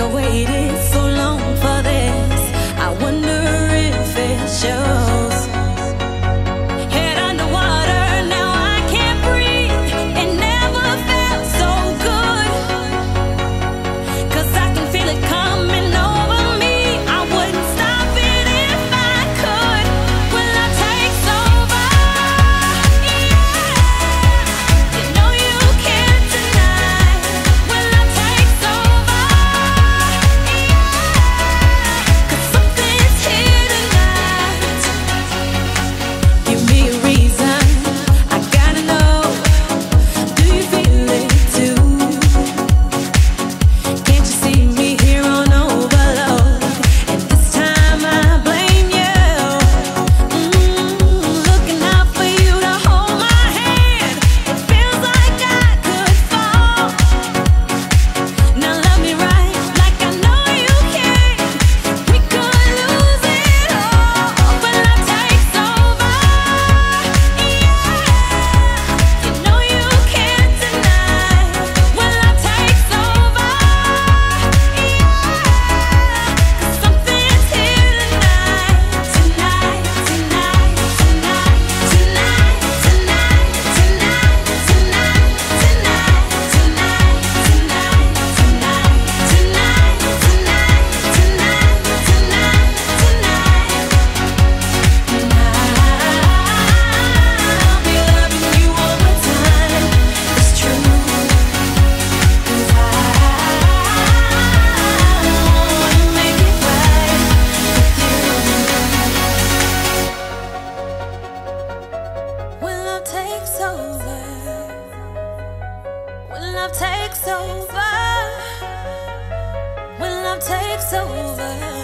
I waited so long for this. I wonder if it shows. Head underwater, now I can't breathe. It never felt so good. 'Cause I can feel it coming over me. I wouldn't stop it if I could. Will love takes over? Yeah. You know you can't deny. Will love takes over? Yeah. 'Cause something's here tonight. Give me a reason, I gotta know. Do you feel it too? Can't you see me here on overload? And this time I blame you. Looking out for you to hold my hand. It feels like I could fall. Now love me right, like I know you can. We could lose it all, but love takes over. Yeah, you know you can't deny. When love takes over, yeah, 'cause something's here tonight, tonight, tonight, tonight, tonight, tonight, tonight, tonight, tonight, tonight, tonight, tonight, tonight, I'll be loving you all the time. It's true, 'cause I wanna make it right with you. When love takes over, when love takes over, when love takes over.